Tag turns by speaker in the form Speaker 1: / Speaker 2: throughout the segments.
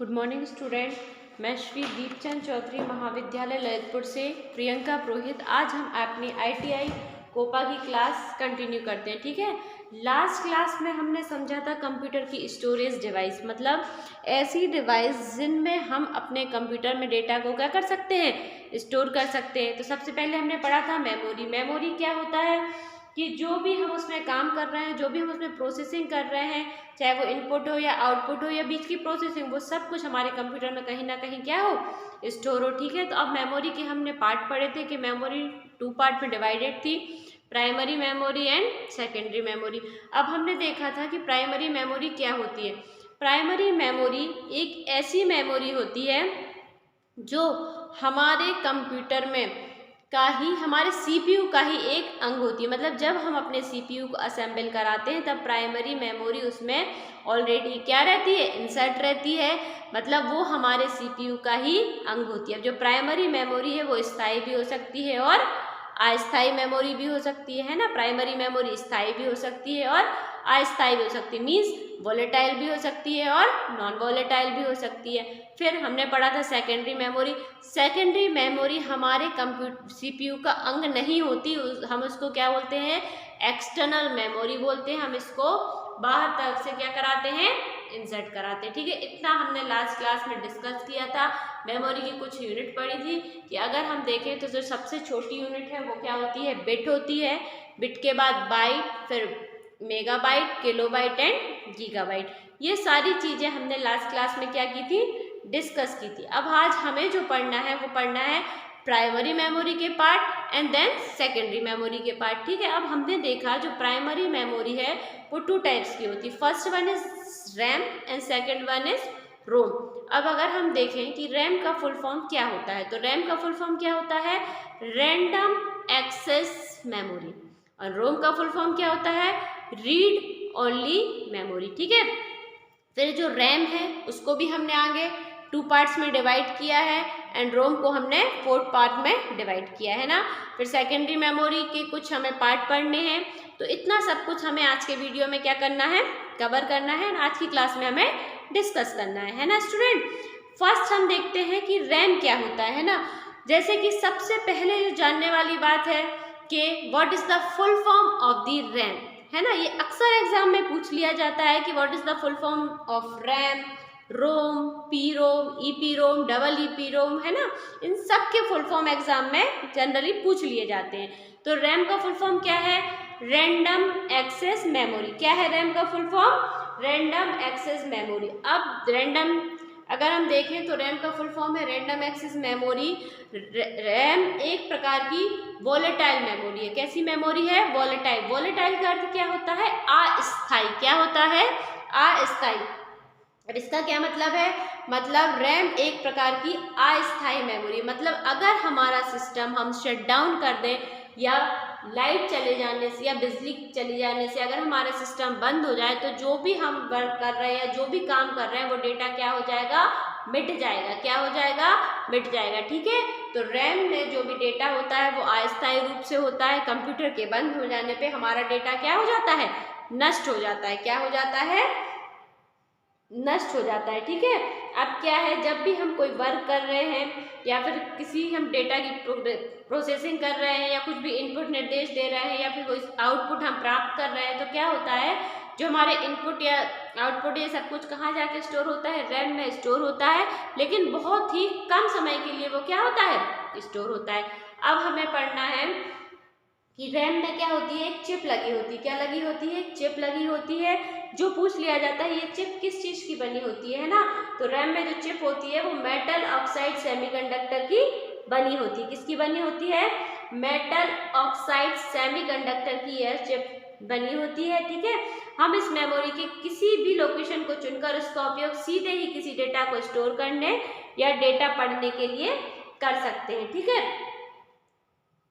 Speaker 1: Good morning student. मैं श्री दीपचंद चौधरी महाविद्यालय ललितपुर से प्रियंका पुरोहित। आज हम अपनी ITI कोपा की क्लास कंटिन्यू करते हैं। ठीक है, लास्ट क्लास में हमने समझा था कंप्यूटर की स्टोरेज डिवाइस, मतलब ऐसी डिवाइस जिनमें हम अपने कंप्यूटर में डेटा को क्या कर सकते हैं, स्टोर कर सकते हैं। तो सबसे पहले हमने पढ़ा था मेमोरी। मेमोरी क्या होता है कि जो भी हम उसमें काम कर रहे हैं, जो भी हम उसमें प्रोसेसिंग कर रहे हैं, चाहे वो इनपुट हो या आउटपुट हो या बीच की प्रोसेसिंग, वो सब कुछ हमारे कंप्यूटर में कहीं ना कहीं क्या हो, स्टोर हो। ठीक है, तो अब मेमोरी के हमने पार्ट पढ़े थे कि मेमोरी 2 पार्ट में डिवाइडेड थी, primary memory and secondary memory. अब हमने देखा था कि प्राइमरी मेमोरी क्या होती है। प्राइमरी मेमोरी एक ऐसी मेमोरी होती है जो हमारे कंप्यूटर में का ही, हमारे CPU का ही एक अंग होती है। मतलब जब हम अपने CPU को असेंबल कराते हैं तब प्राइमरी मेमोरी उसमें ऑलरेडी क्या रहती है, इंसर्ट रहती है। मतलब वो हमारे CPU का ही अंग होती है। अब जो प्राइमरी मेमोरी है वो स्थायी भी हो सकती है और अस्थायी मेमोरी भी हो सकती है ना। प्राइमरी मेमोरी स्थायी भी हो सकती है और अस्थायी भी हो सकती है, मीन्स वोलेटाइल भी हो सकती है और नॉन वोलेटाइल भी हो सकती है। फिर हमने पढ़ा था सेकेंडरी मेमोरी। सेकेंडरी मेमोरी हमारे CPU का अंग नहीं होती, हम उसको क्या बोलते हैं, एक्सटर्नल मेमोरी बोलते हैं। हम इसको बाहर तरफ से क्या कराते हैं, इंसर्ट कराते हैं। ठीक है, इतना हमने लास्ट क्लास में डिस्कस किया था। मेमोरी की कुछ यूनिट पढ़ी थी कि अगर हम देखें तो जो सबसे छोटी यूनिट है वो क्या होती है, बिट होती है। बिट के बाद बाइट, फिर मेगाबाइट, किलोबाइट एंड गीगाबाइट। ये सारी चीज़ें हमने लास्ट क्लास में क्या की थी, डिस्कस की थी। अब आज हमें जो पढ़ना है वो पढ़ना है प्राइमरी मेमोरी के part and then secondary memory के पार्ट। ठीक है, अब हमने देखा जो प्राइमरी मेमोरी है वो 2 टाइप्स की होती है। First one is RAM and second one is ROM. अब अगर हम देखें कि रैम का फुल फॉर्म क्या होता है, तो रैम का फुल फॉर्म क्या होता है, रैंडम एक्सेस मेमोरी। और रोम का फुल फॉर्म क्या होता है, रीड ओनली मेमोरी। ठीक है, फिर जो रैम है उसको भी हमने आगे 2 पार्ट्स में डिवाइड किया है एंड रोम को हमने 4 पार्ट में डिवाइड किया है ना। फिर सेकेंडरी मेमोरी के कुछ हमें पार्ट पढ़ने हैं। तो इतना सब कुछ हमें आज के वीडियो में क्या करना है, कवर करना है, आज की क्लास में हमें डिस्कस करना है ना स्टूडेंट। फर्स्ट हम देखते हैं कि रैम क्या होता है ना। जैसे कि सबसे पहले जो जानने वाली बात है कि what is the full form of the RAM, है ना। ये अक्सर एग्जाम में पूछ लिया जाता है कि what is the full form of RAM, ROM, PROM, EPROM, double EPROM, है ना। इन सब के फुल फॉर्म एग्जाम में जनरली पूछ लिए जाते हैं। तो रैम का फुल फॉर्म क्या है, रैंडम एक्सेस मेमोरी। क्या है रैम का full form, random access memory. अब रैंडम अगर हम देखें तो रैम का फुल फॉर्म है रैंडम एक्सेस मेमोरी। रैम एक प्रकार की वोलेटाइल मेमोरी है। कैसी मेमोरी है, वोलेटाइल। वोलेटाइल का अर्थ क्या होता है, अस्थायी। क्या होता है, अस्थायी। अब इसका क्या मतलब है, मतलब रैम एक प्रकार की अस्थायी मेमोरी। मतलब अगर हमारा सिस्टम हम शट डाउन कर दें या लाइट चले जाने से या बिजली चले जाने से अगर हमारा सिस्टम बंद हो जाए तो जो भी हम वर्क कर रहे हैं या जो भी काम कर रहे हैं वो डेटा क्या हो जाएगा, मिट जाएगा। क्या हो जाएगा, मिट जाएगा। ठीक है, तो रैम में जो भी डेटा होता है वो अस्थायी रूप से होता है। कंप्यूटर के बंद हो जाने पे हमारा डेटा क्या हो जाता है, नष्ट हो जाता है। क्या हो जाता है, नष्ट हो जाता है। ठीक है, अब क्या है, जब भी हम कोई वर्क कर रहे हैं या फिर किसी हम डेटा की प्रोसेसिंग कर रहे हैं या कुछ भी इनपुट निर्देश दे रहे हैं या फिर कोई आउटपुट हम प्राप्त कर रहे हैं, तो क्या होता है, जो हमारे इनपुट या आउटपुट ये सब कुछ कहाँ जाके स्टोर होता है, रैम में स्टोर होता है। लेकिन बहुत ही कम समय के लिए वो क्या होता है, स्टोर होता है। अब हमें पढ़ना है कि रैम में क्या होती है, एक चिप लगी होती है। क्या लगी होती है, चिप लगी होती है। जो पूछ लिया जाता है ये चिप किस चीज की बनी होती है ना, तो रैम में जो चिप होती है वो मेटल ऑक्साइड सेमीकंडक्टर की बनी होती है। किसकी बनी होती है, मेटल ऑक्साइड सेमीकंडक्टर की यह चिप बनी होती है। ठीक है, हम इस मेमोरी के किसी भी लोकेशन को चुनकर उसका उपयोग सीधे ही किसी डेटा को स्टोर करने या डेटा पढ़ने के लिए कर सकते हैं। ठीक है,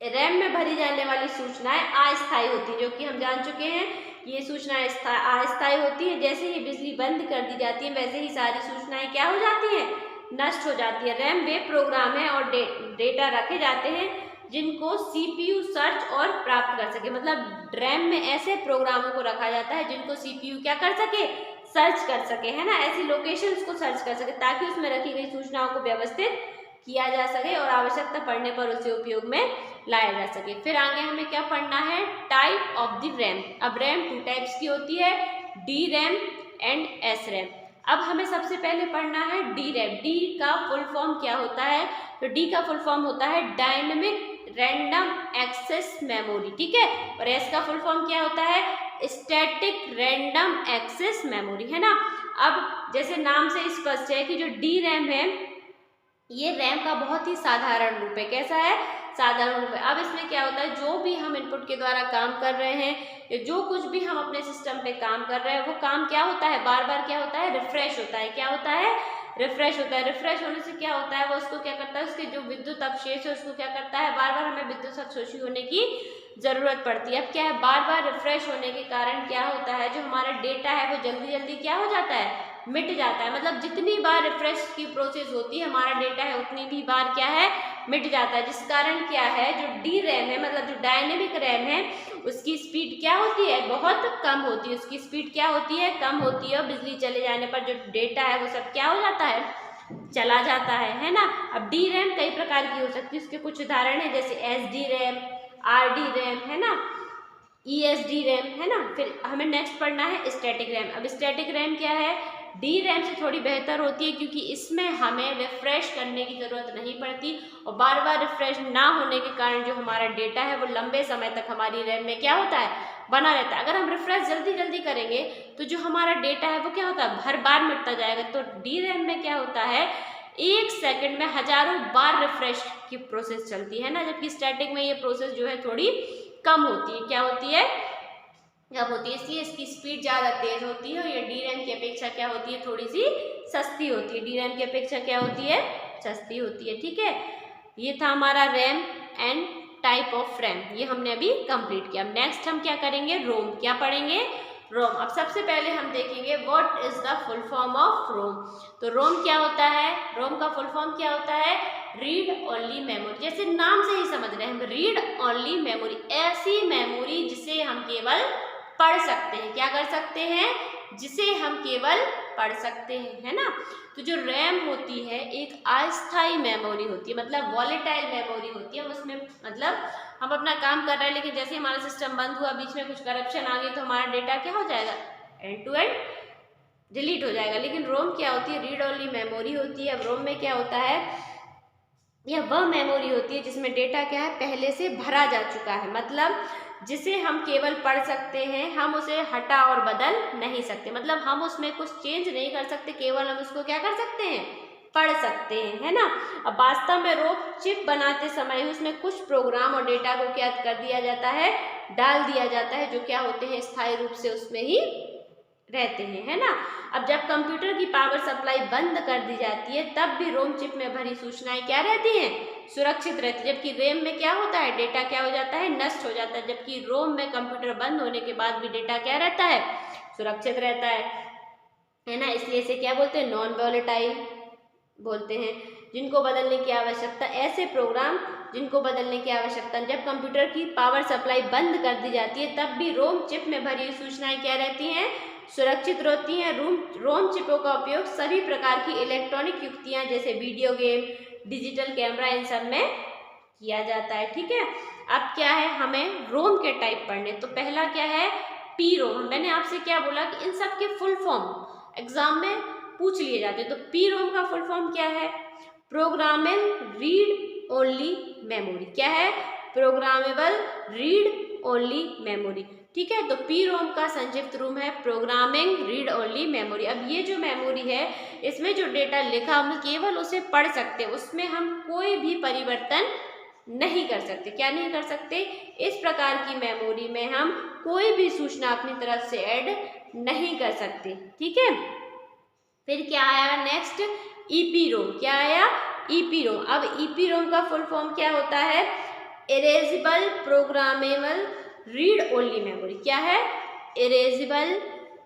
Speaker 1: रैम में भरी जाने वाली सूचनाएं अस्थायी होती है, जो कि हम जान चुके हैं। ये सूचनाएं अस्थायी होती है। जैसे ही बिजली बंद कर दी जाती है वैसे ही सारी सूचनाएं क्या हो जाती हैं, नष्ट हो जाती है। रैम वे प्रोग्राम है और डेटा रखे जाते हैं जिनको CPU सर्च और प्राप्त कर सके। मतलब रैम में ऐसे प्रोग्रामों को रखा जाता है जिनको CPU क्या कर सके, सर्च कर सके, है ना, ऐसी लोकेशंस को सर्च कर सके ताकि उसमें रखी गई सूचनाओं को व्यवस्थित किया जा सके और आवश्यकता पड़ने पर उसे उपयोग में लाया जा सके। फिर आगे हमें क्या पढ़ना है, टाइप ऑफ द रैम। अब रैम 2 टाइप्स की होती है, D RAM and S RAM. अब हमें सबसे पहले पढ़ना है डी रैम। डी का फुल फॉर्म क्या होता है, तो डी का फुल फॉर्म होता है डायनेमिक रैंडम एक्सेस मेमोरी, ठीक है। और एस का फुल फॉर्म क्या होता है, स्टैटिक रैंडम एक्सेस मेमोरी, है ना। अब जैसे नाम से स्पष्ट है कि जो डी रैम है ये रैम का बहुत ही साधारण रूप है। कैसा है, साधारण रूप है। अब इसमें क्या होता है, जो भी हम इनपुट के द्वारा काम कर रहे हैं या जो कुछ भी हम अपने सिस्टम पे काम कर रहे हैं वो काम क्या होता है, बार बार क्या होता है, रिफ्रेश होता है। क्या होता है, रिफ्रेश होता है। रिफ्रेश होने से क्या होता है, वो उसको क्या करता है, उसके जो विद्युत अवशेष है उसको क्या करता है, बार बार हमें विद्युत अवशोषी होने की जरूरत पड़ती है। अब क्या है, बार बार रिफ्रेश होने के कारण क्या होता है, जो हमारा डेटा है वो जल्दी जल्दी क्या हो जाता है, मिट जाता है। मतलब जितनी बार रिफ्रेश की प्रोसेस होती है हमारा डेटा है उतनी भी बार क्या है, मिट जाता है। जिस कारण क्या है, जो डी रैम है मतलब जो डायनेमिक रैम है उसकी स्पीड क्या होती है, बहुत कम होती है। उसकी स्पीड क्या होती है, कम होती है। और बिजली चले जाने पर जो डेटा है वो सब क्या हो जाता है, चला जाता है ना। अब डी रैम कई प्रकार की हो सकती है, उसके कुछ उदाहरण है जैसे S D RAM, R D RAM, है ना, ई एस डी रैम, है ना। फिर हमें नेक्स्ट पढ़ना है स्टैटिक रैम। अब स्टैटिक रैम क्या है, डी रैम से थोड़ी बेहतर होती है क्योंकि इसमें हमें रिफ्रेश करने की ज़रूरत नहीं पड़ती और बार बार रिफ्रेश ना होने के कारण जो हमारा डेटा है वो लंबे समय तक हमारी रैम में क्या होता है, बना रहता है। अगर हम रिफ्रेश जल्दी जल्दी करेंगे तो जो हमारा डेटा है वो क्या होता है, हर बार मिटता जाएगा। तो डी रैम में क्या होता है, 1 सेकंड में हजारों बार रिफ्रेश की प्रोसेस चलती है ना, जबकि स्टैटिक में ये प्रोसेस जो है थोड़ी कम होती है। क्या होती है, कम होती है, इसलिए इसकी स्पीड ज़्यादा तेज होती है और ये डी रैम की अपेक्षा क्या होती है, थोड़ी सी सस्ती होती है। डी रैम की अपेक्षा क्या होती है, सस्ती होती है, ठीक है। ये था हमारा RAM and type of RAM, ये हमने अभी कंप्लीट किया। अब नेक्स्ट हम क्या करेंगे, रोम। क्या पढ़ेंगे, रोम। अब सबसे पहले हम देखेंगे what is the full form of ROM. तो रोम क्या होता है, रोम का फुल फॉर्म क्या होता है, रीड ओनली मेमोरी। जैसे नाम से ही समझ रहे हैं हम, रीड ओनली मेमोरी, ऐसी मेमोरी जिसे हम केवल पढ़ सकते हैं। क्या कर सकते हैं, जिसे हम केवल पढ़ सकते हैं, है ना। तो जो रैम होती है एक अस्थायी मेमोरी होती है, मतलब वॉलेटाइल मेमोरी होती है। उसमें मतलब हम अपना काम कर रहे हैं लेकिन जैसे हमारा सिस्टम बंद हुआ, बीच में कुछ करप्शन आ गई तो हमारा डेटा क्या हो जाएगा, एंड टू एंड डिलीट हो जाएगा। लेकिन रोम क्या होती है, रीड ओनली मेमोरी होती है। अब रोम में क्या होता है, यह वह मेमोरी होती है जिसमें डेटा क्या है, पहले से भरा जा चुका है, मतलब जिसे हम केवल पढ़ सकते हैं, हम उसे हटा और बदल नहीं सकते। मतलब हम उसमें कुछ चेंज नहीं कर सकते, केवल हम उसको क्या कर सकते हैं, पढ़ सकते हैं, है ना। अब वास्तव में रोम चिप बनाते समय उसमें कुछ प्रोग्राम और डेटा को क्या कर दिया जाता है, डाल दिया जाता है, जो क्या होते हैं, स्थायी रूप से उसमें ही रहते हैं, है ना। अब जब कंप्यूटर की पावर सप्लाई बंद कर दी जाती है तब भी रोम चिप में भरी सूचनाएं क्या रहती हैं, सुरक्षित रहती है। जबकि रैम में क्या होता है, डेटा क्या हो जाता है, नष्ट हो जाता है। जबकि रोम में कंप्यूटर बंद होने के बाद भी डेटा क्या रहता है, सुरक्षित रहता है ना। इसलिए इसे क्या बोलते हैं, नॉन वॉलेटाइल बोलते हैं। जिनको बदलने की आवश्यकता, ऐसे प्रोग्राम जिनको बदलने की आवश्यकता, जब कंप्यूटर की पावर सप्लाई बंद कर दी जाती है तब भी रोम चिप में भरी सूचनाएं क्या रहती हैं, सुरक्षित रहती हैं। रोम चिपों का उपयोग सभी प्रकार की इलेक्ट्रॉनिक युक्तियां जैसे वीडियो गेम, डिजिटल कैमरा, इन सब में किया जाता है, ठीक है। अब क्या है, हमें रोम के टाइप पढ़ने। तो पहला क्या है, पी रोम। मैंने आपसे क्या बोला कि इन सब के फुल फॉर्म एग्जाम में पूछ लिए जाते हैं। तो पी रोम का फुल फॉर्म क्या है, प्रोग्रामेबल रीड ओनली मेमोरी। क्या है, प्रोग्रामेबल रीड ओनली मेमोरी, ठीक है। तो पी रोम का संक्षिप्त रूप है प्रोग्रामिंग रीड ओनली मेमोरी। अब ये जो मेमोरी है इसमें जो डेटा लिखा हम केवल उसे पढ़ सकते हैं, उसमें हम कोई भी परिवर्तन नहीं कर सकते। क्या नहीं कर सकते, इस प्रकार की मेमोरी में हम कोई भी सूचना अपनी तरफ से ऐड नहीं कर सकते, ठीक है। फिर क्या आया नेक्स्ट, ईपी रोम। क्या आया, ईपी रोम। अब ईपी रोम का फुल फॉर्म क्या होता है, erasable programmable read only memory. क्या है, erasable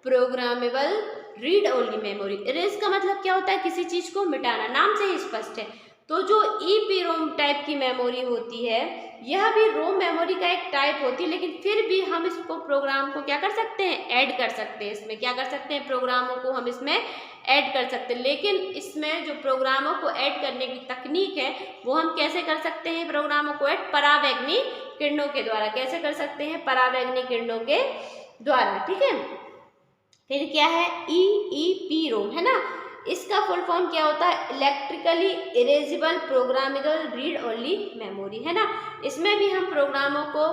Speaker 1: programmable read only memory. Erase का मतलब क्या होता है, किसी चीज को मिटाना, नाम से ही स्पष्ट है। तो जो EEPROM टाइप की मेमोरी होती है, यह भी रोम मेमोरी का एक टाइप होती है, लेकिन फिर भी हम इसको प्रोग्राम को क्या कर सकते हैं, ऐड कर सकते हैं। इसमें क्या कर सकते हैं, प्रोग्रामों को हम इसमें ऐड कर सकते हैं। लेकिन इसमें जो प्रोग्रामों को ऐड करने की तकनीक है वो हम कैसे कर सकते हैं, प्रोग्रामों को ऐड परावैंगनी किरणों के द्वारा। कैसे कर सकते हैं, परावैंगनी किरणों के द्वारा, ठीक है। फिर क्या है, EEPROM है ना, इसका फुल फॉर्म क्या होता है, electrically erasable programmable read only memory, है ना। इसमें भी हम प्रोग्रामों को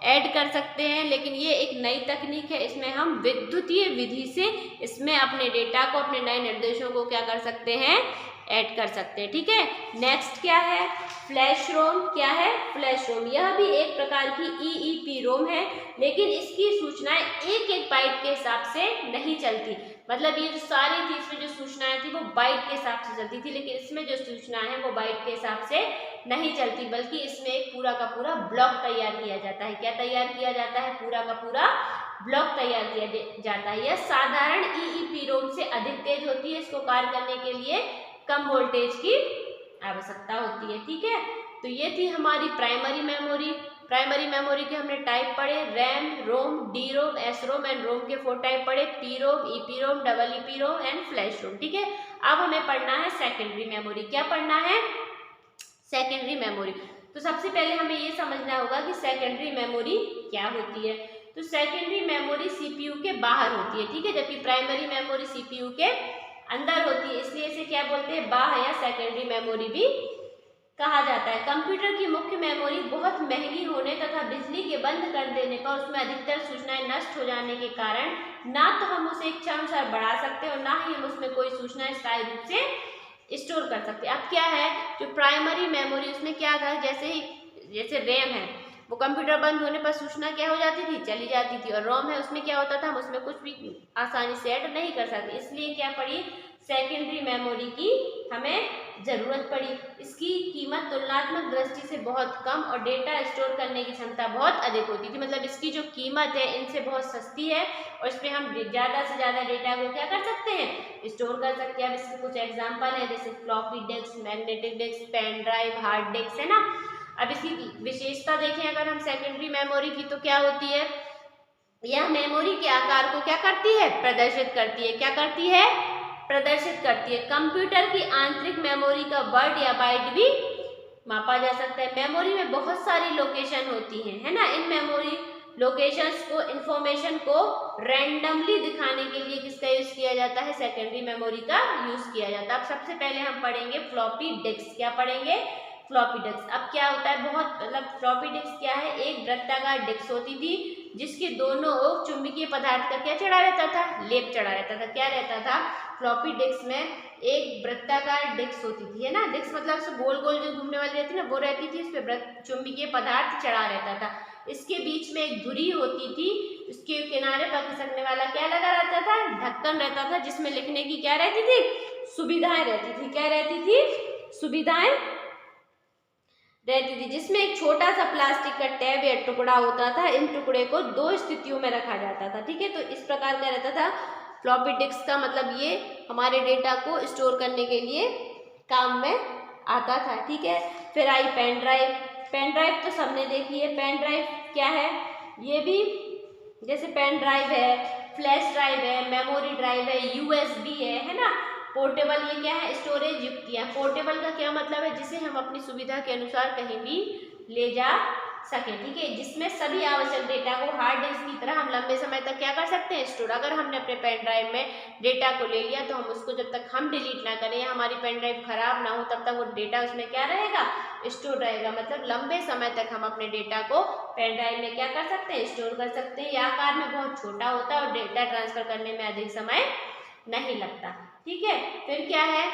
Speaker 1: ऐड कर सकते हैं, लेकिन ये एक नई तकनीक है। इसमें हम विद्युतीय विधि से इसमें अपने डेटा को, अपने नए निर्देशों को क्या कर सकते हैं, ऐड कर सकते हैं, ठीक है। नेक्स्ट क्या है, फ्लैश रोम। क्या है, फ्लैश रोम। यह भी एक प्रकार की EEPROM है, लेकिन इसकी सूचनाएं एक एक बाइट के हिसाब से नहीं चलती। मतलब ये जो सारी थी, इसमें जो सूचनाएं थी वो बाइट के हिसाब से चलती थी, लेकिन इसमें जो सूचनाएं हैं वो बाइट के हिसाब से नहीं चलती, बल्कि इसमें एक पूरा का पूरा ब्लॉक तैयार किया जाता है। क्या तैयार किया जाता है, पूरा का पूरा ब्लॉक तैयार किया जाता है। यह साधारण EEPROM से अधिक तेज होती है। इसको कार्य करने के लिए कम वोल्टेज की आवश्यकता होती है, ठीक है। तो ये थी हमारी प्राइमरी मेमोरी। प्राइमरी मेमोरी के हमने टाइप पढ़े, RAM, ROM, DROM, SROM and ROM के 4 टाइप पढ़े, PROM, EPROM, EEPROM and flash ROM, ठीक है। अब हमें पढ़ना है सेकेंडरी मेमोरी। क्या पढ़ना है, सेकेंडरी मेमोरी। तो सबसे पहले हमें ये समझना होगा कि सेकेंडरी मेमोरी क्या होती है। तो सेकेंडरी मेमोरी CPU के बाहर होती है, ठीक है, जबकि प्राइमरी मेमोरी CPU के अंदर होती है, इसलिए इसे क्या बोलते हैं, बाह्य या सेकेंडरी मेमोरी भी कहा जाता है। कंप्यूटर की मुख्य मेमोरी बहुत महंगी होने तथा बिजली के बंद कर देने पर उसमें अधिकतर सूचनाएं नष्ट हो जाने के कारण ना तो हम उसे इच्छानुसार बढ़ा सकते और ना ही हम उसमें कोई सूचनाएं स्थायी रूप से स्टोर कर सकते। अब क्या है, जो प्राइमरी मेमोरी, उसमें क्या था, जैसे रैम है, वो कंप्यूटर बंद होने पर सूचना क्या हो जाती थी, चली जाती थी। और रोम है, उसमें क्या होता था, हम उसमें कुछ भी आसानी से ऐड नहीं कर सकते। इसलिए क्या पड़ी, सेकेंडरी मेमोरी की हमें जरूरत पड़ी। इसकी कीमत तुलनात्मक दृष्टि से बहुत कम और डेटा स्टोर करने की क्षमता बहुत अधिक होती थी। मतलब इसकी जो कीमत है इनसे बहुत सस्ती है और इसमें हम ज़्यादा से ज़्यादा डेटा को क्या कर सकते हैं, स्टोर कर सकते हैं। अब इसके कुछ एग्जाम्पल है, जैसे floppy disk, magnetic disk, pen drive, hard disk, है ना। अब इसकी विशेषता देखें अगर हम सेकेंडरी मेमोरी की, तो क्या होती है, यह मेमोरी के आकार को क्या करती है, प्रदर्शित करती है। क्या करती है, प्रदर्शित करती है। कंप्यूटर की आंतरिक मेमोरी का वर्ड या बाइट भी मापा जा सकता है। मेमोरी में बहुत सारी लोकेशन होती हैं, है ना। इन मेमोरी लोकेशंस को, इंफॉर्मेशन को रैंडमली दिखाने के लिए किसका यूज किया जाता है, सेकेंडरी मेमोरी का यूज किया जाता है। अब सबसे पहले हम पढ़ेंगे फ्लॉपी डिस्क। क्या पढ़ेंगे, फ्लॉपी डिस्क। अब क्या होता है, बहुत मतलब फ्लॉपी डिस्क क्या है, एक वृत्ताकार डिस्क होती थी जिसके दोनों ओर चुंबकीय पदार्थ का क्या चढ़ा रहता था, लेप चढ़ा रहता था। क्या रहता था, फ्लॉपी डिस्क में एक वृत्ताकार डिस्क होती थी, है ना। डिस्क मतलब गोल गोल जो घूमने वाली रहती है ना, वो रहती थी, इस पे चुंबकीय पदार्थ चढ़ा रहता था। इसके बीच में एक धुरी होती थी, उसके किनारे पर खिसकने वाला क्या लगा रहता था, ढक्कन रहता था, जिसमें लिखने की क्या रहती थी, सुविधाएं रहती थी। क्या रहती थी, सुविधाएं रहती थी, जिसमें एक छोटा सा प्लास्टिक का टैब या टुकड़ा होता था। इन टुकड़े को 2 स्थितियों में रखा जाता था, ठीक है। तो इस प्रकार का रहता था फ्लॉपी डिस्क का मतलब ये हमारे डेटा को स्टोर करने के लिए काम में आता था, ठीक है। फिर आई पेन ड्राइव। पेन ड्राइव तो सबने देखी है। पेन ड्राइव क्या है, ये भी जैसे पेन ड्राइव है, फ्लैश ड्राइव है, मेमोरी ड्राइव है, USB है ना। पोर्टेबल, ये क्या है, स्टोरेज युक्तियाँ। पोर्टेबल का क्या मतलब है, जिसे हम अपनी सुविधा के अनुसार कहीं भी ले जा सकें, ठीक है। जिसमें सभी आवश्यक डेटा को हार्ड डिस्क की तरह हम लंबे समय तक क्या कर सकते हैं, स्टोर। अगर हमने अपने पेन ड्राइव में डेटा को ले लिया तो हम उसको जब तक हम डिलीट ना करें या हमारी पेन ड्राइव खराब ना हो तब तक वो डेटा उसमें क्या रहेगा, स्टोर रहेगा। मतलब लंबे समय तक हम अपने डेटा को पेन ड्राइव में क्या कर सकते हैं, स्टोर कर सकते हैं। यह आकार में बहुत छोटा होता है और डेटा ट्रांसफर करने में अधिक समय नहीं लगता, ठीक है। फिर क्या है,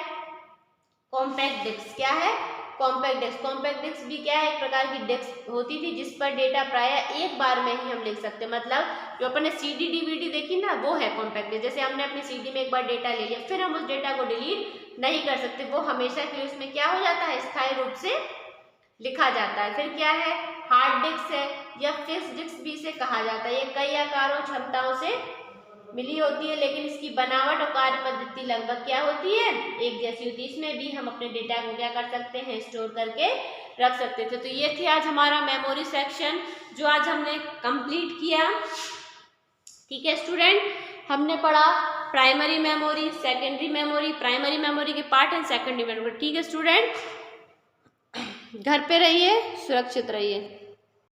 Speaker 1: कॉम्पैक्ट डिस्क। क्या है, कॉम्पैक्ट डिस्क। कॉम्पैक्ट डिस्क भी क्या है, एक प्रकार की डिस्क होती थी जिस पर डेटा प्रायः एक बार में ही हम लिख सकते हैं। मतलब जो अपने CD DVD देखी ना, वो है कॉम्पैक्ट डिस्क। जैसे हमने अपनी CD में एक बार डेटा ले लिया, फिर हम उस डेटा को डिलीट नहीं कर सकते, वो हमेशा के लिए उसमें क्या हो जाता है, स्थायी रूप से लिखा जाता है। फिर क्या है, हार्ड डिस्क है या फिक्स डिस्क भी इसे कहा जाता है। ये कई आकारों, क्षमताओं से मिली होती है, लेकिन इसकी बनावट और कार्य पद्धति लगभग क्या होती है, एक जैसी होती है। इसमें भी हम अपने डेटा को क्या कर सकते हैं, स्टोर करके रख सकते थे। तो ये थी आज हमारा मेमोरी सेक्शन जो आज हमने कंप्लीट किया। ठीक है स्टूडेंट, हमने पढ़ा primary memory, secondary memory, primary memory के पार्ट एंड सेकेंडरी मेमोरी। ठीक है स्टूडेंट, घर पे रहिए, सुरक्षित रहिए।